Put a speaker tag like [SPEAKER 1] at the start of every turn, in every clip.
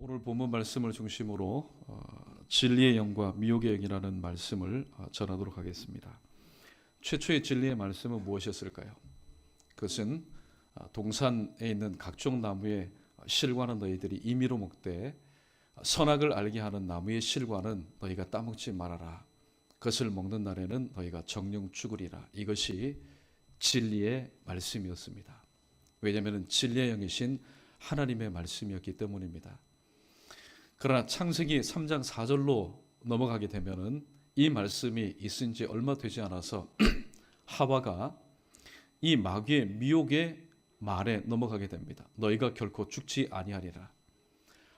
[SPEAKER 1] 오늘 본문 말씀을 중심으로 진리의 영과 미혹의 영이라는 말씀을 전하도록 하겠습니다. 최초의 진리의 말씀은 무엇이었을까요? 그것은 동산에 있는 각종 나무의 실과는 너희들이 임의로 먹되 선악을 알게 하는 나무의 실과는 너희가 따먹지 말아라. 그것을 먹는 날에는 너희가 정령 죽으리라. 이것이 진리의 말씀이었습니다. 왜냐하면 진리의 영이신 하나님의 말씀이었기 때문입니다. 그러나 창세기 3장 4절로 넘어가게 되면은 이 말씀이 있은 지 얼마 되지 않아서 하와가 이 마귀의 미혹의 말에 넘어가게 됩니다. 너희가 결코 죽지 아니하리라.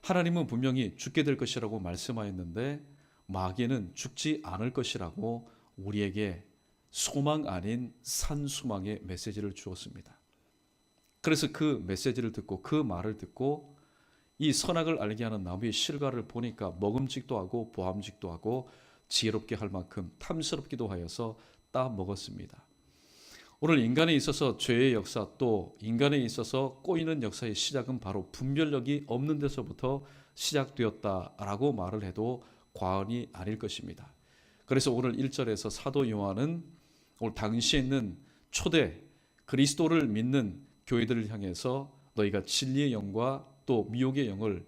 [SPEAKER 1] 하나님은 분명히 죽게 될 것이라고 말씀하였는데 마귀는 죽지 않을 것이라고 우리에게 소망 아닌 산수망의 메시지를 주었습니다. 그래서 그 메시지를 듣고 그 말을 듣고 이 선악을 알게 하는 나무의 실과를 보니까 먹음직도 하고 보암직도 하고 지혜롭게 할 만큼 탐스럽기도 하여서 따 먹었습니다. 오늘 인간에 있어서 죄의 역사 또 인간에 있어서 꼬이는 역사의 시작은 바로 분별력이 없는 데서부터 시작되었다라고 말을 해도 과언이 아닐 것입니다. 그래서 오늘 1절에서 사도 요한은 오늘 당시에 있는 초대 그리스도를 믿는 교회들을 향해서 너희가 진리의 영과 또 미혹의 영을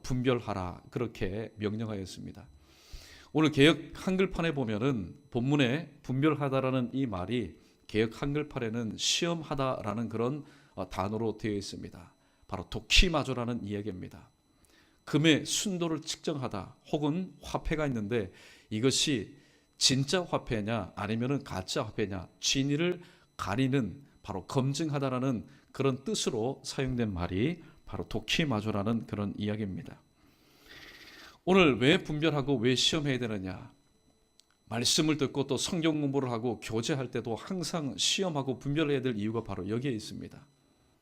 [SPEAKER 1] 분별하라 그렇게 명령하였습니다. 오늘 개역 한글판에 보면은 본문에 분별하다라는 이 말이 개역 한글판에는 시험하다라는 그런 단어로 되어 있습니다. 바로 도키마조라는 이야기입니다. 금의 순도를 측정하다 혹은 화폐가 있는데 이것이 진짜 화폐냐 아니면은 가짜 화폐냐 진위를 가리는 바로 검증하다라는 그런 뜻으로 사용된 말이 바로 도키마조라는 그런 이야기입니다. 오늘 왜 분별하고 왜 시험해야 되느냐? 말씀을 듣고 또 성경 공부를 하고 교제할 때도 항상 시험하고 분별해야 될 이유가 바로 여기에 있습니다.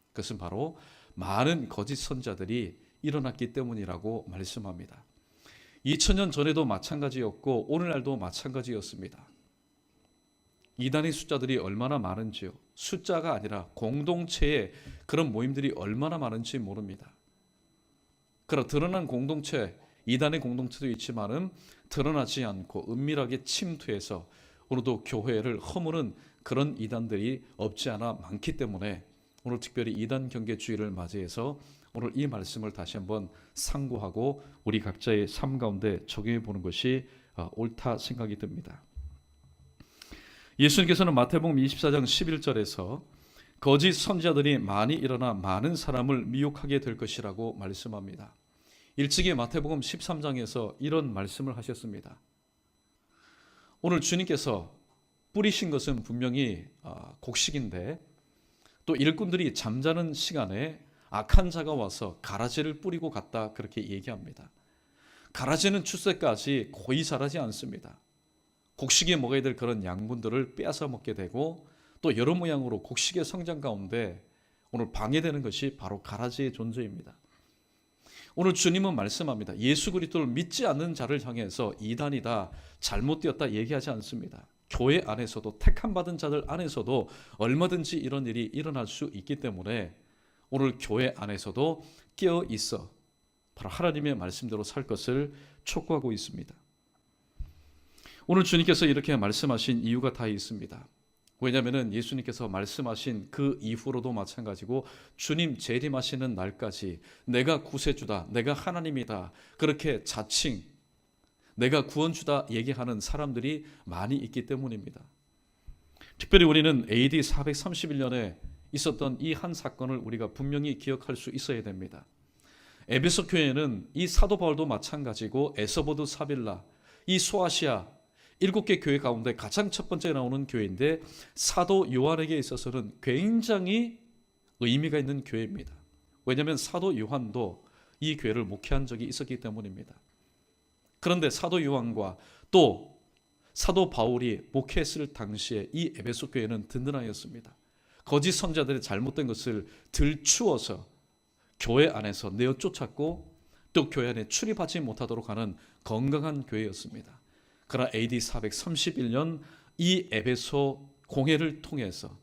[SPEAKER 1] 그것은 바로 많은 거짓 선자들이 일어났기 때문이라고 말씀합니다. 2000년 전에도 마찬가지였고 오늘날도 마찬가지였습니다. 이단의 숫자들이 얼마나 많은지요. 숫자가 아니라 공동체의 그런 모임들이 얼마나 많은지 모릅니다. 그러나 드러난 공동체, 이단의 공동체도 있지만은 드러나지 않고 은밀하게 침투해서 오늘도 교회를 허무는 그런 이단들이 없지 않아 많기 때문에 오늘 특별히 이단 경계주의를 맞이해서 오늘 이 말씀을 다시 한번 상고하고 우리 각자의 삶 가운데 적용해 보는 것이 옳다 생각이 듭니다. 예수님께서는 마태복음 24장 11절에서 거짓 선지자들이 많이 일어나 많은 사람을 미혹하게 될 것이라고 말씀합니다. 일찍이 마태복음 13장에서 이런 말씀을 하셨습니다. 오늘 주님께서 뿌리신 것은 분명히 곡식인데 또 일꾼들이 잠자는 시간에 악한 자가 와서 가라지를 뿌리고 갔다 그렇게 얘기합니다. 가라지는 출세까지 거의 자라지 않습니다. 곡식이 먹어야 될 그런 양분들을 빼앗아 먹게 되고 또 여러 모양으로 곡식의 성장 가운데 오늘 방해되는 것이 바로 가라지의 존재입니다. 오늘 주님은 말씀합니다. 예수 그리스도를 믿지 않는 자를 향해서 이단이다, 잘못되었다 얘기하지 않습니다. 교회 안에서도 택함 받은 자들 안에서도 얼마든지 이런 일이 일어날 수 있기 때문에 오늘 교회 안에서도 깨어 있어 바로 하나님의 말씀대로 살 것을 촉구하고 있습니다. 오늘 주님께서 이렇게 말씀하신 이유가 다 있습니다. 왜냐하면 예수님께서 말씀하신 그 이후로도 마찬가지고 주님 재림하시는 날까지 내가 구세주다, 내가 하나님이다 그렇게 자칭 내가 구원주다 얘기하는 사람들이 많이 있기 때문입니다. 특별히 우리는 AD 431년에 있었던 이 한 사건을 우리가 분명히 기억할 수 있어야 됩니다. 에베소 교회는 이 사도 바울도 마찬가지고 에서보드 사빌라 이 소아시아 7개 교회 가운데 가장 첫 번째 나오는 교회인데 사도 요한에게 있어서는 굉장히 의미가 있는 교회입니다. 왜냐하면 사도 요한도 이 교회를 목회한 적이 있었기 때문입니다. 그런데 사도 요한과 또 사도 바울이 목회했을 당시에 이 에베소 교회는 든든하였습니다. 거짓 선자들의 잘못된 것을 들추어서 교회 안에서 내어 쫓았고 또 교회 안에 출입하지 못하도록 하는 건강한 교회였습니다. 그러나 AD 431년 이 에베소 공회를 통해서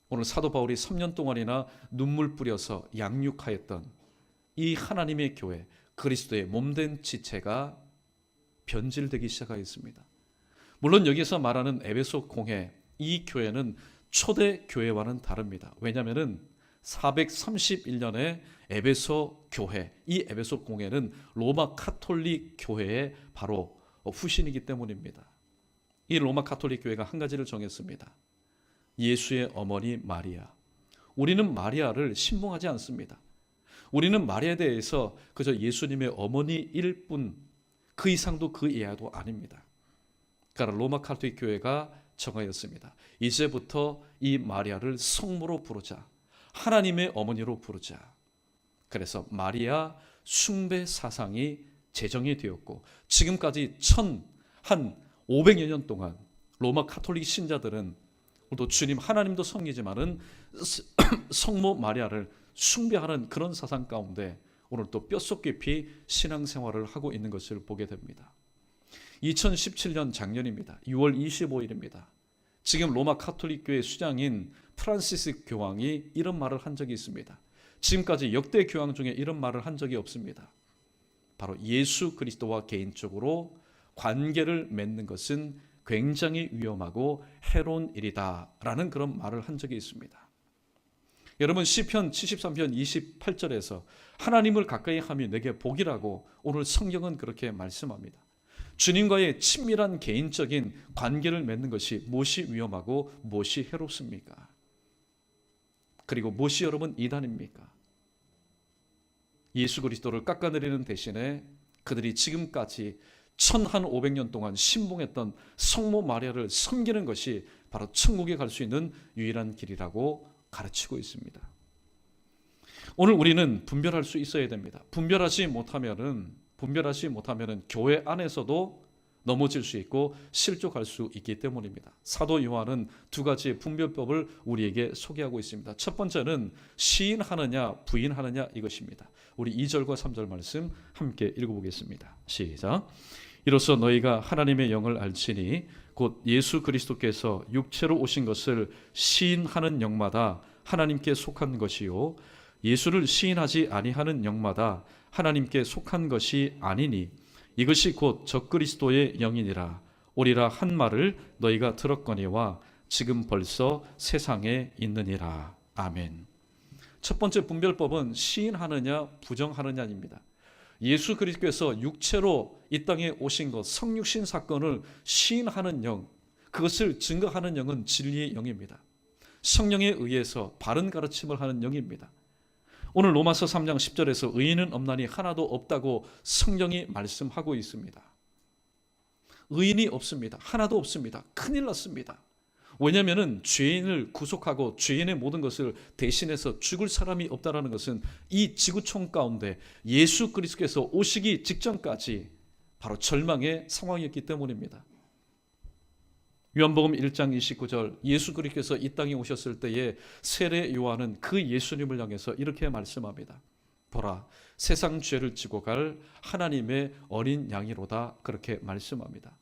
[SPEAKER 1] 오늘 사도 바울이 3년 동안이나 눈물 뿌려서 양육하였던 이 하나님의 교회, 그리스도의 몸된 지체가 변질되기 시작하였습니다. 물론 여기서 말하는 에베소 공회, 이 교회는 초대 교회와는 다릅니다. 왜냐하면 431년에 에베소 교회, 이 에베소 공회는 로마 카톨릭 교회의 바로 후신이기 때문입니다. 이 로마 카톨릭 교회가 한 가지를 정했습니다. 예수의 어머니 마리아. 우리는 마리아를 신봉하지 않습니다. 우리는 마리아에 대해서 그저 예수님의 어머니일 뿐, 그 이상도 그 이하도 아닙니다. 그러나 로마 카톨릭 교회가 정하였습니다. 이제부터 이 마리아를 성모로 부르자. 하나님의 어머니로 부르자. 그래서 마리아 숭배 사상이 제정이 되었고, 지금까지 한 500여 년 동안 로마 카톨릭 신자들은 또 주님 하나님도 섬기지만은 성모 마리아를 숭배하는 그런 사상 가운데 오늘 또 뼛속 깊이 신앙생활을 하고 있는 것을 보게 됩니다. 2017년 작년입니다. 6월 25일입니다. 지금 로마 카톨릭 교회 수장인 프란시스 교황이 이런 말을 한 적이 있습니다. 지금까지 역대 교황 중에 이런 말을 한 적이 없습니다. 바로 예수 그리스도와 개인적으로 관계를 맺는 것은 굉장히 위험하고 해로운 일이다라는 그런 말을 한 적이 있습니다. 여러분, 시편 73편 28절에서 하나님을 가까이 하면 내게 복이라고 오늘 성경은 그렇게 말씀합니다. 주님과의 친밀한 개인적인 관계를 맺는 것이 무엇이 위험하고 무엇이 해롭습니까? 그리고 무엇이 여러분 이단입니까? 예수 그리스도를 깎아내리는 대신에 그들이 지금까지 1500년 동안 신봉했던 성모 마리아를 섬기는 것이 바로 천국에 갈 수 있는 유일한 길이라고 가르치고 있습니다. 오늘 우리는 분별할 수 있어야 됩니다. 분별하지 못하면은 교회 안에서도 넘어질 수 있고 실족할 수 있기 때문입니다. 사도 요한은 두 가지의 분별법을 우리에게 소개하고 있습니다. 첫 번째는 시인하느냐 부인하느냐 이것입니다. 우리 2절과 3절 말씀 함께 읽어보겠습니다. 시작. 이로써 너희가 하나님의 영을 알지니 곧 예수 그리스도께서 육체로 오신 것을 시인하는 영마다 하나님께 속한 것이요 예수를 시인하지 아니하는 영마다 하나님께 속한 것이 아니니 이것이 곧 적그리스도의 영이니라. 오리라 한 말을 너희가 들었거니와 지금 벌써 세상에 있느니라. 아멘. 첫 번째 분별법은 시인하느냐 부정하느냐입니다. 예수 그리스도께서 육체로 이 땅에 오신 것, 성육신 사건을 시인하는 영, 그것을 증거하는 영은 진리의 영입니다. 성령에 의해서 바른 가르침을 하는 영입니다. 오늘 로마서 3장 10절에서 의인은 없나니 하나도 없다고 성령이 말씀하고 있습니다. 의인이 없습니다. 하나도 없습니다. 큰일 났습니다. 왜냐하면 죄인을 구속하고 죄인의 모든 것을 대신해서 죽을 사람이 없다는 것은 이 지구촌 가운데 예수 그리스도께서 오시기 직전까지 바로 절망의 상황이었기 때문입니다. 요한복음 1장 29절 예수 그리스도께서 이 땅에 오셨을 때에 세례 요한은 그 예수님을 향해서 이렇게 말씀합니다. 보라, 세상 죄를 지고 갈 하나님의 어린 양이로다. 그렇게 말씀합니다.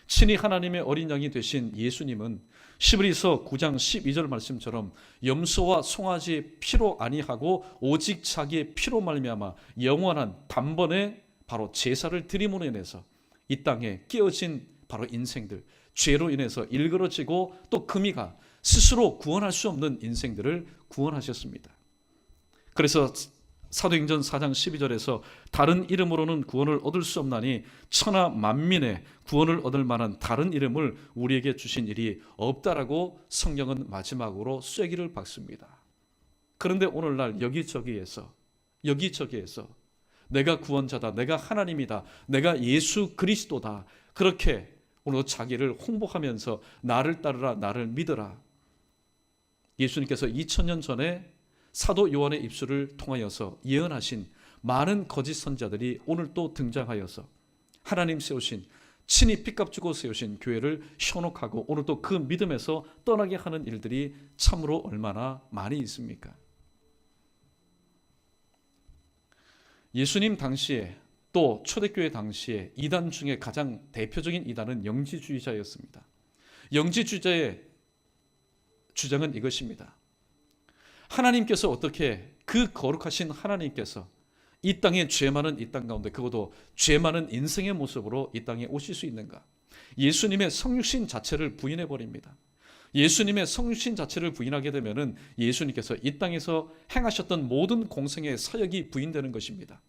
[SPEAKER 1] 친히 하나님의 어린 양이 되신 예수님은 시브리서 9장 12절 말씀처럼 염소와 송아지의 피로 아니하고 오직 자기의 피로 말미암아 영원한 단번에 바로 제사를 드림으로 인해서 이 땅에 깨어진 바로 인생들, 죄로 인해서 일그러지고 또 금이 가 스스로 구원할 수 없는 인생들을 구원하셨습니다. 그래서 사도행전 4장 12절에서 다른 이름으로는 구원을 얻을 수 없나니 천하 만민의 구원을 얻을 만한 다른 이름을 우리에게 주신 일이 없다라고 성경은 마지막으로 쐐기를 박습니다. 그런데 오늘날 여기저기에서 내가 구원자다, 내가 하나님이다, 내가 예수 그리스도다, 그렇게 오늘 자기를 홍보하면서 나를 따르라, 나를 믿어라. 예수님께서 2000년 전에 사도 요한의 입술을 통하여서 예언하신 많은 거짓 선자들이 오늘 또 등장하여서 하나님 세우신, 친히 핏값 주고 세우신 교회를 현혹하고 오늘 또 그 믿음에서 떠나게 하는 일들이 참으로 얼마나 많이 있습니까? 예수님 당시에 또 초대교회 당시에 이단 중에 가장 대표적인 이단은 영지주의자였습니다. 영지주의자의 주장은 이것입니다. 하나님께서 어떻게, 그 거룩하신 하나님께서 이 땅에 죄 많은 이 땅 가운데 그것도 죄 많은 인생의 모습으로 이 땅에 오실 수 있는가? 예수님의 성육신 자체를 부인해 버립니다. 예수님의 성육신 자체를 부인하게 되면은 예수님께서 이 땅에서 행하셨던 모든 공생의 사역이 부인되는 것입니다.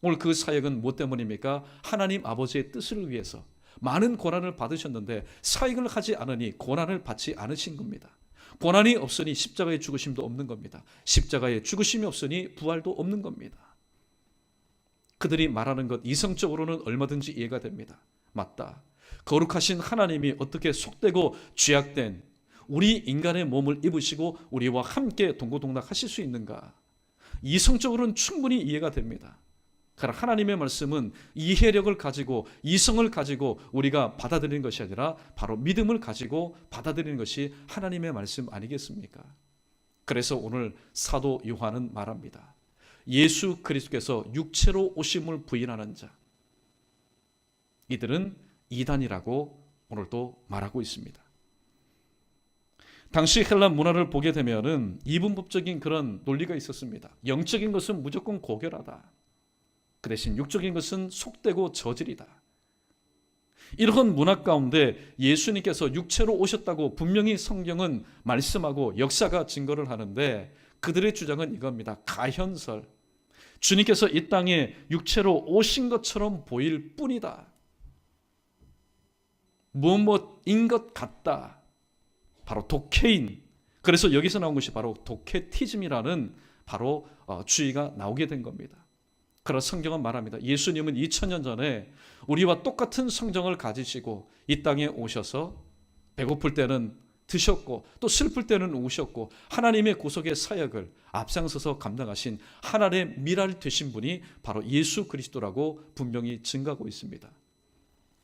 [SPEAKER 1] 오늘 그 사역은 무엇 때문입니까? 하나님 아버지의 뜻을 위해서 많은 고난을 받으셨는데 사역을 하지 않으니 고난을 받지 않으신 겁니다. 고난이 없으니 십자가의 죽으심도 없는 겁니다. 십자가의 죽으심이 없으니 부활도 없는 겁니다. 그들이 말하는 것 이성적으로는 얼마든지 이해가 됩니다. 맞다. 거룩하신 하나님이 어떻게 속되고 죄악된 우리 인간의 몸을 입으시고 우리와 함께 동고동락하실 수 있는가? 이성적으로는 충분히 이해가 됩니다. 그러나 하나님의 말씀은 이해력을 가지고 이성을 가지고 우리가 받아들이는 것이 아니라 바로 믿음을 가지고 받아들이는 것이 하나님의 말씀 아니겠습니까? 그래서 오늘 사도 요한은 말합니다. 예수 그리스도께서 육체로 오심을 부인하는 자, 이들은 이단이라고 오늘도 말하고 있습니다. 당시 헬라 문화를 보게 되면은 이분법적인 그런 논리가 있었습니다. 영적인 것은 무조건 고결하다. 그 대신 육적인 것은 속되고 저질이다. 이런 문화 가운데 예수님께서 육체로 오셨다고 분명히 성경은 말씀하고 역사가 증거를 하는데 그들의 주장은 이겁니다. 가현설. 주님께서 이 땅에 육체로 오신 것처럼 보일 뿐이다. 무엇인 것 같다. 바로 독해인. 그래서 여기서 나온 것이 바로 독해티즘이라는 바로 주의가 나오게 된 겁니다. 그러나 성경은 말합니다. 예수님은 2000년 전에 우리와 똑같은 성정을 가지시고 이 땅에 오셔서 배고플 때는 드셨고 또 슬플 때는 우셨고 하나님의 구속의 사역을 앞장서서 감당하신 하나님의 미랄 되신 분이 바로 예수 그리스도라고 분명히 증거하고 있습니다.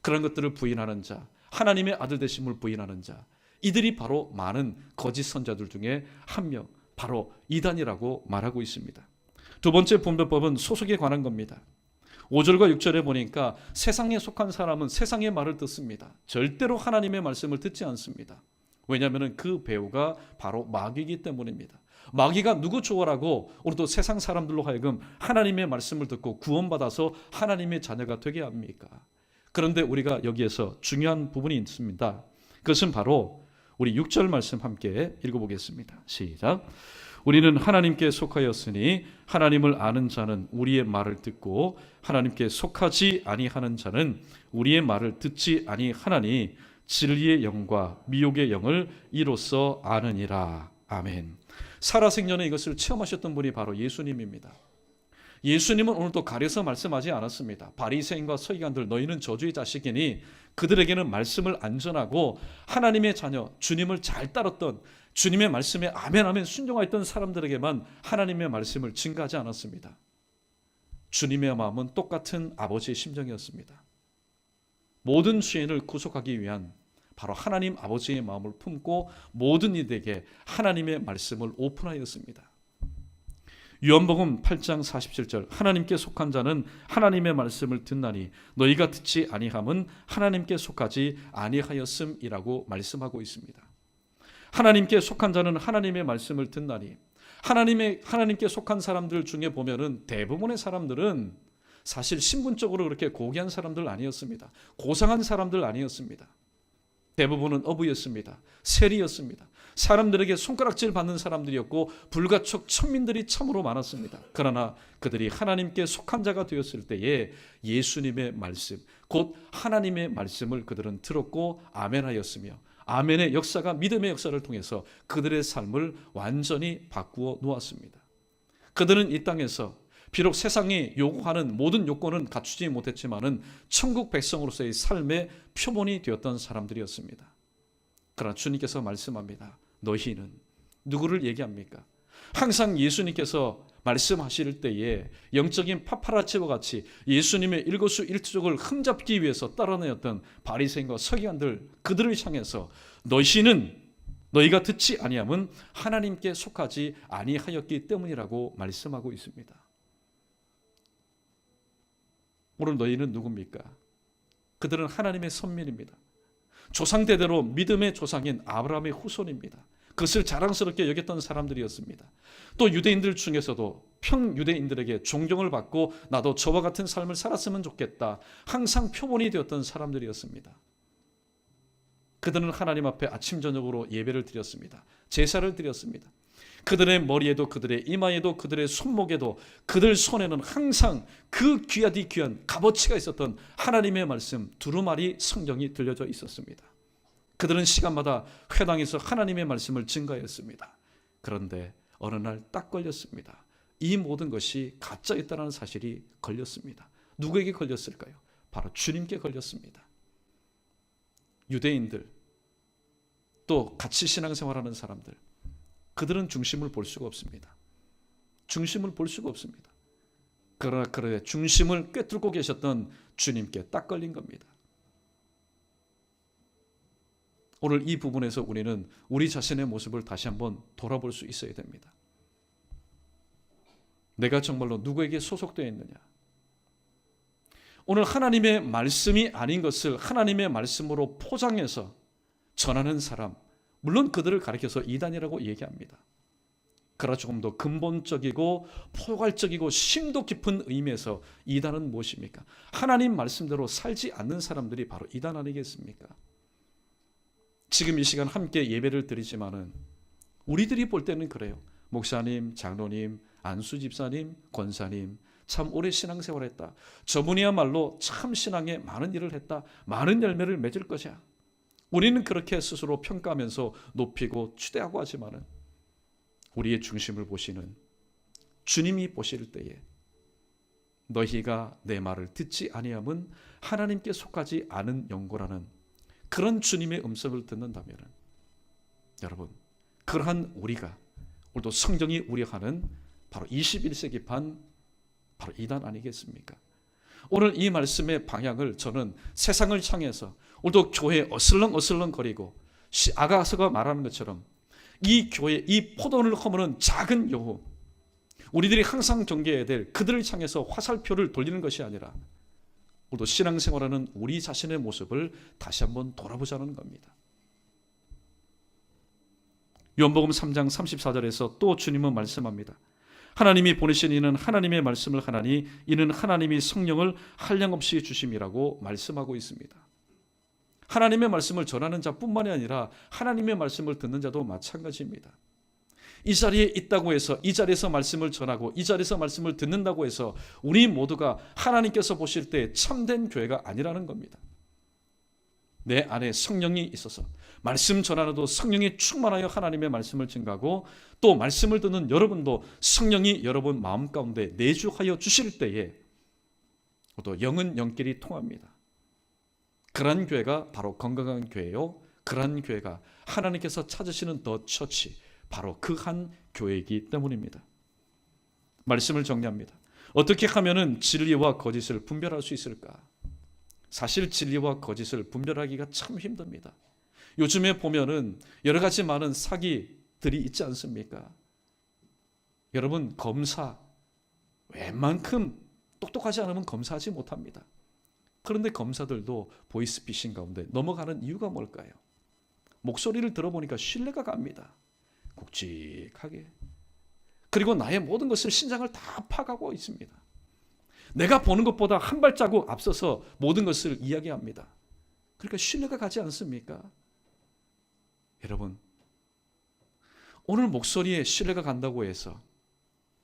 [SPEAKER 1] 그런 것들을 부인하는 자, 하나님의 아들 되심을 부인하는 자, 이들이 바로 많은 거짓 선자들 중에 한 명, 바로 이단이라고 말하고 있습니다. 두 번째 분별법은 소속에 관한 겁니다. 5절과 6절에 보니까 세상에 속한 사람은 세상의 말을 듣습니다. 절대로 하나님의 말씀을 듣지 않습니다. 왜냐하면 그 배우가 바로 마귀이기 때문입니다. 마귀가 누구 좋아라고 오늘도 세상 사람들로 하여금 하나님의 말씀을 듣고 구원받아서 하나님의 자녀가 되게 합니까? 그런데 우리가 여기에서 중요한 부분이 있습니다. 그것은 바로 우리 6절 말씀 함께 읽어보겠습니다. 시작. 우리는 하나님께 속하였으니 하나님을 아는 자는 우리의 말을 듣고 하나님께 속하지 아니하는 자는 우리의 말을 듣지 아니하나니 진리의 영과 미혹의 영을 이로써 아느니라. 아멘. 살아생전에 이것을 체험하셨던 분이 바로 예수님입니다. 예수님은 오늘도 가려서 말씀하지 않았습니다. 바리새인과 서기관들 너희는 저주의 자식이니 그들에게는 말씀을 안 전하고 하나님의 자녀 주님을 잘 따랐던 주님의 말씀에 아멘 아멘 순종하였던 사람들에게만 하나님의 말씀을 증가하지 않았습니다. 주님의 마음은 똑같은 아버지의 심정이었습니다. 모든 죄인을 구속하기 위한 바로 하나님 아버지의 마음을 품고 모든 이들에게 하나님의 말씀을 오픈하였습니다. 요한복음 8장 47절 하나님께 속한 자는 하나님의 말씀을 듣나니 너희가 듣지 아니함은 하나님께 속하지 아니하였음이라고 말씀하고 있습니다. 하나님께 속한 자는 하나님의 말씀을 듣나니 하나님께 속한 사람들 중에 보면은 대부분의 사람들은 사실 신분적으로 그렇게 고귀한 사람들 아니었습니다. 고상한 사람들 아니었습니다. 대부분은 어부였습니다. 세리였습니다. 사람들에게 손가락질 받는 사람들이었고 불가촉 천민들이 참으로 많았습니다. 그러나 그들이 하나님께 속한 자가 되었을 때에 예수님의 말씀, 곧 하나님의 말씀을 그들은 들었고 아멘하였으며 아멘의 역사가 믿음의 역사를 통해서 그들의 삶을 완전히 바꾸어 놓았습니다. 그들은 이 땅에서 비록 세상이 요구하는 모든 요건은 갖추지 못했지만은 천국 백성으로서의 삶의 표본이 되었던 사람들이었습니다. 그러나 주님께서 말씀합니다. 너희는 누구를 얘기합니까? 항상 예수님께서 말씀하실 때에 영적인 파파라치와 같이 예수님의 일거수일투족을 흠잡기 위해서 따라내었던 바리새인과 서기관들 그들을 향해서 너희가 듣지 아니함은 하나님께 속하지 아니하였기 때문이라고 말씀하고 있습니다. 오늘 너희는 누굽니까? 그들은 하나님의 선민입니다. 조상대대로 믿음의 조상인 아브라함의 후손입니다. 그것을 자랑스럽게 여겼던 사람들이었습니다. 또 유대인들 중에서도 평유대인들에게 존경을 받고 나도 저와 같은 삶을 살았으면 좋겠다, 항상 표본이 되었던 사람들이었습니다. 그들은 하나님 앞에 아침 저녁으로 예배를 드렸습니다. 제사를 드렸습니다. 그들의 머리에도 그들의 이마에도 그들의 손목에도 그들 손에는 항상 그 귀하디 귀한 값어치가 있었던 하나님의 말씀 두루마리 성경이 들려져 있었습니다. 그들은 시간마다 회당에서 하나님의 말씀을 증거했습니다. 그런데 어느 날 딱 걸렸습니다. 이 모든 것이 가짜였다는 사실이 걸렸습니다. 누구에게 걸렸을까요? 바로 주님께 걸렸습니다. 유대인들, 또 같이 신앙생활하는 사람들, 그들은 중심을 볼 수가 없습니다. 중심을 볼 수가 없습니다. 그러나 중심을 꿰뚫고 계셨던 주님께 딱 걸린 겁니다. 오늘 이 부분에서 우리는 우리 자신의 모습을 다시 한번 돌아볼 수 있어야 됩니다. 내가 정말로 누구에게 소속되어 있느냐? 오늘 하나님의 말씀이 아닌 것을 하나님의 말씀으로 포장해서 전하는 사람, 물론 그들을 가리켜서 이단이라고 얘기합니다. 그러나 조금 더 근본적이고 포괄적이고 심도 깊은 의미에서 이단은 무엇입니까? 하나님 말씀대로 살지 않는 사람들이 바로 이단 아니겠습니까? 지금 이 시간 함께 예배를 드리지만은 우리들이 볼 때는 그래요. 목사님, 장로님, 안수 집사님, 권사님, 참 오래 신앙생활했다. 저분이야말로 참 신앙에 많은 일을 했다. 많은 열매를 맺을 것이야. 우리는 그렇게 스스로 평가하면서 높이고 추대하고 하지만은 우리의 중심을 보시는 주님이 보실 때에 너희가 내 말을 듣지 아니함은 하나님께 속하지 않은 영고라는 그런 주님의 음성을 듣는다면 여러분, 그러한 우리가 오늘도 성경이 우려하는 바로 21세기판 바로 이단 아니겠습니까? 오늘 이 말씀의 방향을 저는 세상을 향해서 오늘도 교회 어슬렁어슬렁 거리고 아가서가 말하는 것처럼 이 교회, 이 포도원을 허무는 작은 여호, 우리들이 항상 경계해야 될 그들을 향해서 화살표를 돌리는 것이 아니라 오늘도 신앙생활하는 우리 자신의 모습을 다시 한번 돌아보자는 겁니다. 요한복음 3장 34절에서 또 주님은 말씀합니다. 하나님이 보내신 이는 하나님의 말씀을 하나니 이는 하나님이 성령을 한량없이 주심이라고 말씀하고 있습니다. 하나님의 말씀을 전하는 자뿐만이 아니라 하나님의 말씀을 듣는 자도 마찬가지입니다. 이 자리에 있다고 해서 이 자리에서 말씀을 전하고 이 자리에서 말씀을 듣는다고 해서 우리 모두가 하나님께서 보실 때 참된 교회가 아니라는 겁니다. 내 안에 성령이 있어서 말씀 전하는도 성령이 충만하여 하나님의 말씀을 증가하고 또 말씀을 듣는 여러분도 성령이 여러분 마음 가운데 내주하여 주실 때에 또 영은 영끼리 통합니다. 그러한 교회가 바로 건강한 교회요, 그러한 교회가 하나님께서 찾으시는 더 처치, 바로 그 한 교회이기 때문입니다. 말씀을 정리합니다. 어떻게 하면은 진리와 거짓을 분별할 수 있을까? 사실 진리와 거짓을 분별하기가 참 힘듭니다. 요즘에 보면은 여러 가지 많은 사기들이 있지 않습니까? 여러분, 검사 웬만큼 똑똑하지 않으면 검사하지 못합니다. 그런데 검사들도 보이스피싱 가운데 넘어가는 이유가 뭘까요? 목소리를 들어보니까 신뢰가 갑니다. 굵직하게. 그리고 나의 모든 것을 신장을 다 파가고 있습니다. 내가 보는 것보다 한 발자국 앞서서 모든 것을 이야기합니다. 그러니까 신뢰가 가지 않습니까? 여러분, 오늘 목소리에 신뢰가 간다고 해서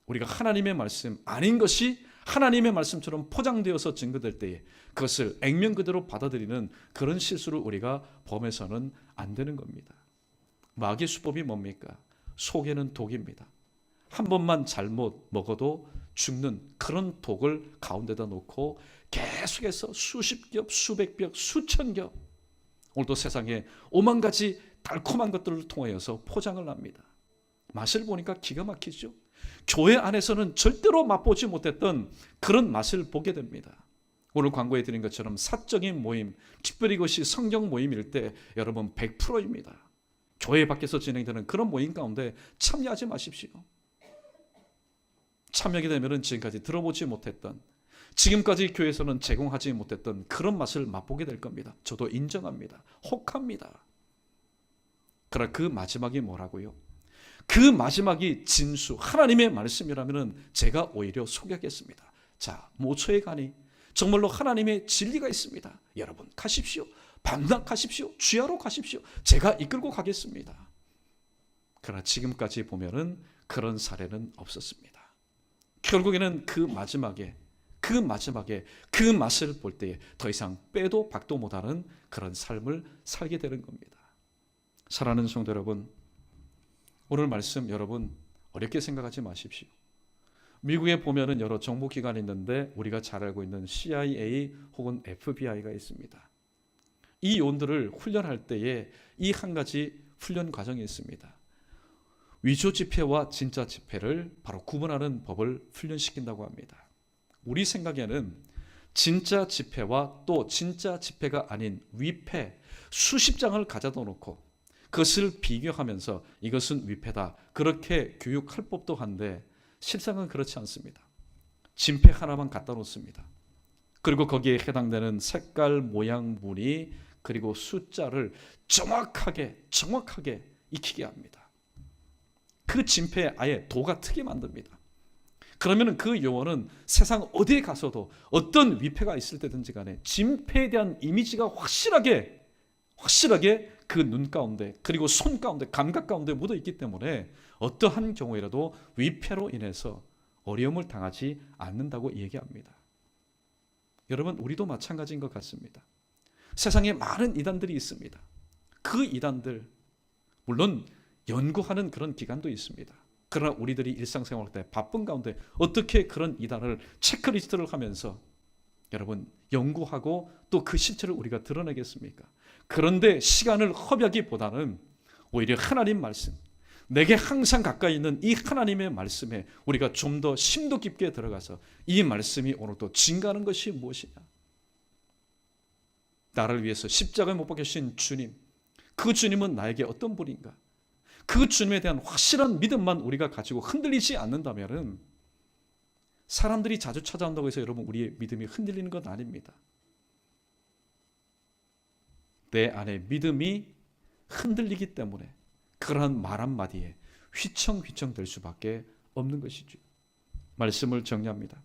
[SPEAKER 1] 우리가 하나님의 말씀 아닌 것이 하나님의 말씀처럼 포장되어서 증거될 때에 그것을 액면 그대로 받아들이는 그런 실수를 우리가 범해서는 안 되는 겁니다. 마귀의 수법이 뭡니까? 속에는 독입니다. 한 번만 잘못 먹어도 죽는 그런 독을 가운데다 놓고 계속해서 수십 겹, 수백 겹, 수천 겹 오늘도 세상에 오만 가지 달콤한 것들을 통하여서 포장을 합니다. 맛을 보니까 기가 막히죠. 교회 안에서는 절대로 맛보지 못했던 그런 맛을 보게 됩니다. 오늘 광고해 드린 것처럼 사적인 모임, 특별히 이것이 성경 모임일 때 여러분 100%입니다. 교회 밖에서 진행되는 그런 모임 가운데 참여하지 마십시오. 참여하게 되면 지금까지 들어보지 못했던, 지금까지 교회에서는 제공하지 못했던 그런 맛을 맛보게 될 겁니다. 저도 인정합니다. 혹합니다. 그러나 그 마지막이 뭐라고요? 그 마지막이 진수, 하나님의 말씀이라면 제가 오히려 소개하겠습니다. 자, 모처에 가니 정말로 하나님의 진리가 있습니다. 여러분 가십시오. 반납하십시오. 주야로 가십시오. 제가 이끌고 가겠습니다. 그러나 지금까지 보면은 그런 사례는 없었습니다. 결국에는 그 마지막에 그 맛을 볼 때에 더 이상 빼도 박도 못하는 그런 삶을 살게 되는 겁니다. 사랑하는 성도 여러분, 오늘 말씀 여러분 어렵게 생각하지 마십시오. 미국에 보면은 여러 정보기관이 있는데 우리가 잘 알고 있는 CIA 혹은 FBI가 있습니다. 이 요원들을 훈련할 때에 이 한 가지 훈련 과정이 있습니다. 위조 지폐와 진짜 지폐를 바로 구분하는 법을 훈련시킨다고 합니다. 우리 생각에는 진짜 지폐와 또 진짜 지폐가 아닌 위패 수십 장을 가져다 놓고 그것을 비교하면서 이것은 위패다, 그렇게 교육할 법도 한데 실상은 그렇지 않습니다. 진폐 하나만 갖다 놓습니다. 그리고 거기에 해당되는 색깔, 모양, 무늬 그리고 숫자를 정확하게 익히게 합니다. 그 진폐에 아예 도가 트게 만듭니다. 그러면 그 요원은 세상 어디에 가서도 어떤 위패가 있을 때든지 간에 진폐에 대한 이미지가 확실하게 그 눈 가운데 그리고 손 가운데 감각 가운데 묻어 있기 때문에 어떠한 경우에라도 위패로 인해서 어려움을 당하지 않는다고 얘기합니다. 여러분 우리도 마찬가지인 것 같습니다. 세상에 많은 이단들이 있습니다. 그 이단들 물론 연구하는 그런 기관도 있습니다. 그러나 우리들이 일상생활 때 바쁜 가운데 어떻게 그런 이단을 체크리스트를 하면서 여러분 연구하고 또 그 실체를 우리가 드러내겠습니까? 그런데 시간을 허비하기보다는 오히려 하나님 말씀, 내게 항상 가까이 있는 이 하나님의 말씀에 우리가 좀 더 심도 깊게 들어가서 이 말씀이 오늘도 증거하는 것이 무엇이냐? 나를 위해서 십자가에 못 박히신 주님, 그 주님은 나에게 어떤 분인가? 그 주님에 대한 확실한 믿음만 우리가 가지고 흔들리지 않는다면 사람들이 자주 찾아온다고 해서 여러분 우리의 믿음이 흔들리는 건 아닙니다. 내 안에 믿음이 흔들리기 때문에 그러한 말 한마디에 휘청휘청 될 수밖에 없는 것이죠. 말씀을 정리합니다.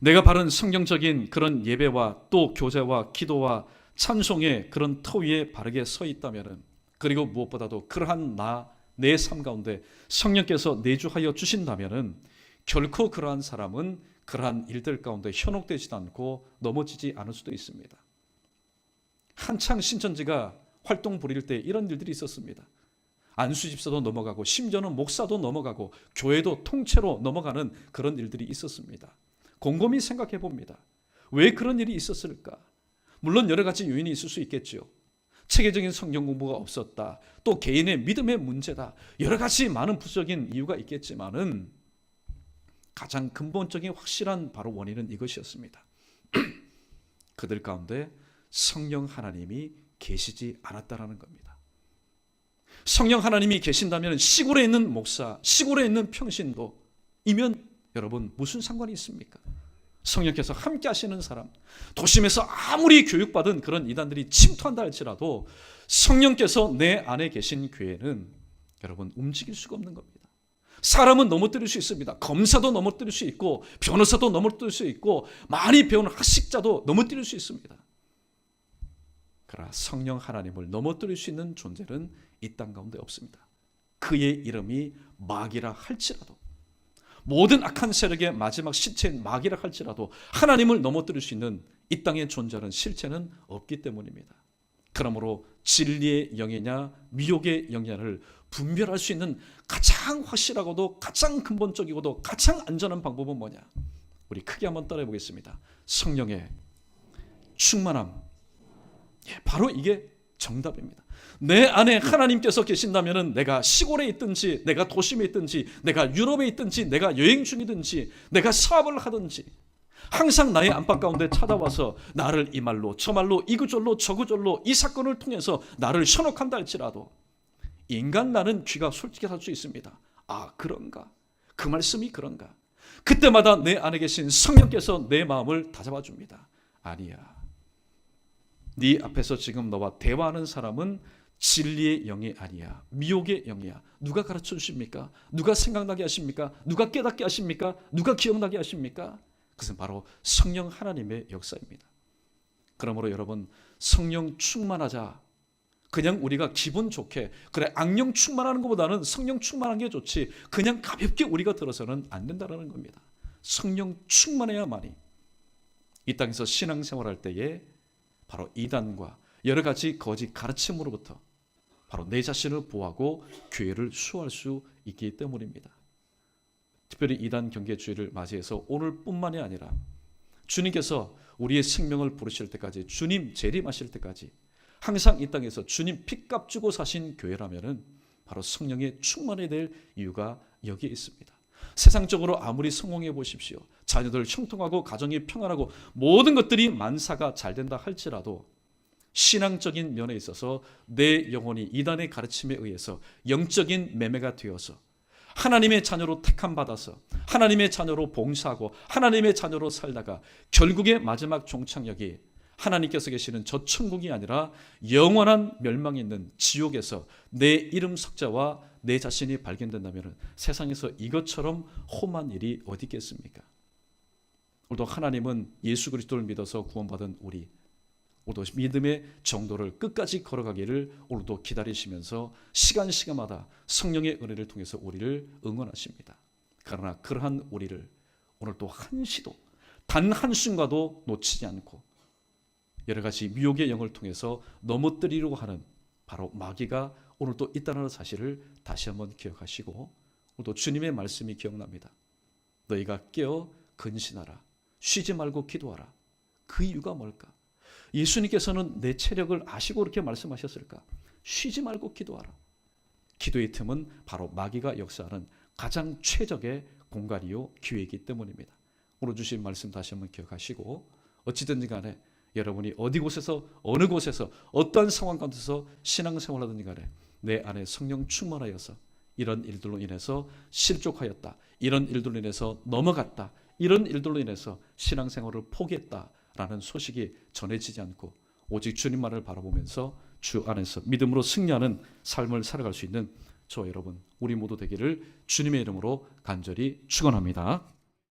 [SPEAKER 1] 내가 바른 성경적인 그런 예배와 또 교제와 기도와 찬송의 그런 터 위에 바르게 서 있다면, 그리고 무엇보다도 그러한 내 삶 가운데 성령께서 내주하여 주신다면 결코 그러한 사람은 그러한 일들 가운데 현혹되지도 않고 넘어지지 않을 수도 있습니다. 한창 신천지가 활동 부릴 때 이런 일들이 있었습니다. 안수집사도 넘어가고 심지어는 목사도 넘어가고 교회도 통째로 넘어가는 그런 일들이 있었습니다. 곰곰이 생각해 봅니다. 왜 그런 일이 있었을까? 물론 여러 가지 요인이 있을 수 있겠죠. 체계적인 성경 공부가 없었다, 또 개인의 믿음의 문제다, 여러 가지 많은 부수적인 이유가 있겠지만은 가장 근본적인 확실한 바로 원인은 이것이었습니다. 그들 가운데 성령 하나님이 계시지 않았다라는 겁니다. 성령 하나님이 계신다면 시골에 있는 목사, 시골에 있는 평신도 이면 여러분 무슨 상관이 있습니까? 성령께서 함께 하시는 사람, 도심에서 아무리 교육받은 그런 이단들이 침투한다 할지라도 성령께서 내 안에 계신 교회는 여러분 움직일 수가 없는 겁니다. 사람은 넘어뜨릴 수 있습니다. 검사도 넘어뜨릴 수 있고 변호사도 넘어뜨릴 수 있고 많이 배운 학식자도 넘어뜨릴 수 있습니다. 그러나 성령 하나님을 넘어뜨릴 수 있는 존재는 이 땅 가운데 없습니다. 그의 이름이 마귀라 할지라도, 모든 악한 세력의 마지막 시체인 마귀라 할지라도 하나님을 넘어뜨릴 수 있는 이 땅의 존재는 실체는 없기 때문입니다. 그러므로 진리의 영이냐 미혹의 영이냐를 분별할 수 있는 가장 확실하고도 가장 근본적이고도 가장 안전한 방법은 뭐냐? 우리 크게 한번 따라해 보겠습니다. 성령의 충만함. 바로 이게 정답입니다. 내 안에 하나님께서 계신다면 내가 시골에 있든지 내가 도심에 있든지 내가 유럽에 있든지 내가 여행 중이든지 내가 사업을 하든지 항상 나의 안팎 가운데 찾아와서 나를 이 말로 저 말로 이구절로 저구절로 이 사건을 통해서 나를 현혹한다 할지라도 인간 나는 귀가 솔직해질 수 있습니다. 아 그런가? 그 말씀이 그런가? 그때마다 내 안에 계신 성령께서 내 마음을 다잡아 줍니다. 아니야, 네 앞에서 지금 너와 대화하는 사람은 진리의 영이 아니야. 미혹의 영이야. 누가 가르쳐 주십니까? 누가 생각나게 하십니까? 누가 깨닫게 하십니까? 누가 기억나게 하십니까? 그것은 바로 성령 하나님의 역사입니다. 그러므로 여러분, 성령 충만하자. 그냥 우리가 기분 좋게, 그래 악령 충만하는 것보다는 성령 충만한 게 좋지, 그냥 가볍게 우리가 들어서는 안 된다는 겁니다. 성령 충만해야만이 이 땅에서 신앙생활할 때에 바로 이단과 여러 가지 거짓 가르침으로부터 바로 내 자신을 보호하고 교회를 수호할 수 있기 때문입니다. 특별히 이단 경계주의를 맞이해서 오늘뿐만이 아니라 주님께서 우리의 생명을 부르실 때까지, 주님 재림하실 때까지 항상 이 땅에서 주님 핏값 주고 사신 교회라면은 바로 성령의 충만해야 될 이유가 여기에 있습니다. 세상적으로 아무리 성공해 보십시오. 자녀들 형통하고 가정이 평안하고 모든 것들이 만사가 잘 된다 할지라도 신앙적인 면에 있어서 내 영혼이 이단의 가르침에 의해서 영적인 매매가 되어서 하나님의 자녀로 택함 받아서 하나님의 자녀로 봉사하고 하나님의 자녀로 살다가 결국의 마지막 종착역이 하나님께서 계시는 저 천국이 아니라 영원한 멸망이 있는 지옥에서 내 이름 석자와 내 자신이 발견된다면 세상에서 이것처럼 험한 일이 어디 있겠습니까? 오늘도 하나님은 예수 그리스도를 믿어서 구원받은 오늘도 믿음의 정도를 끝까지 걸어가기를 오늘도 기다리시면서 시간마다 성령의 은혜를 통해서 우리를 응원하십니다. 그러나 그러한 우리를 오늘도 한시도 단 한순간도 놓치지 않고 여러 가지 미혹의 영을 통해서 넘어뜨리려고 하는 바로 마귀가 오늘도 있다는 사실을 다시 한번 기억하시고, 오늘도 주님의 말씀이 기억납니다. 너희가 깨어 근신하라. 쉬지 말고 기도하라. 그 이유가 뭘까? 예수님께서는 내 체력을 아시고 그렇게 말씀하셨을까? 쉬지 말고 기도하라. 기도의 틈은 바로 마귀가 역사하는 가장 최적의 공간이요 기회이기 때문입니다. 오늘 주신 말씀 다시 한번 기억하시고, 어찌든지 간에 여러분이 어디 곳에서 어느 곳에서 어떠한 상황 가운데서 신앙생활을 하든지 간에 내 안에 성령 충만하여서 이런 일들로 인해서 실족하였다, 이런 일들로 인해서 넘어갔다, 이런 일들로 인해서 신앙생활을 포기했다라는 소식이 전해지지 않고 오직 주님만을 바라보면서 주 안에서 믿음으로 승리하는 삶을 살아갈 수 있는 저 여러분 우리 모두 되기를 주님의 이름으로 간절히 축원합니다.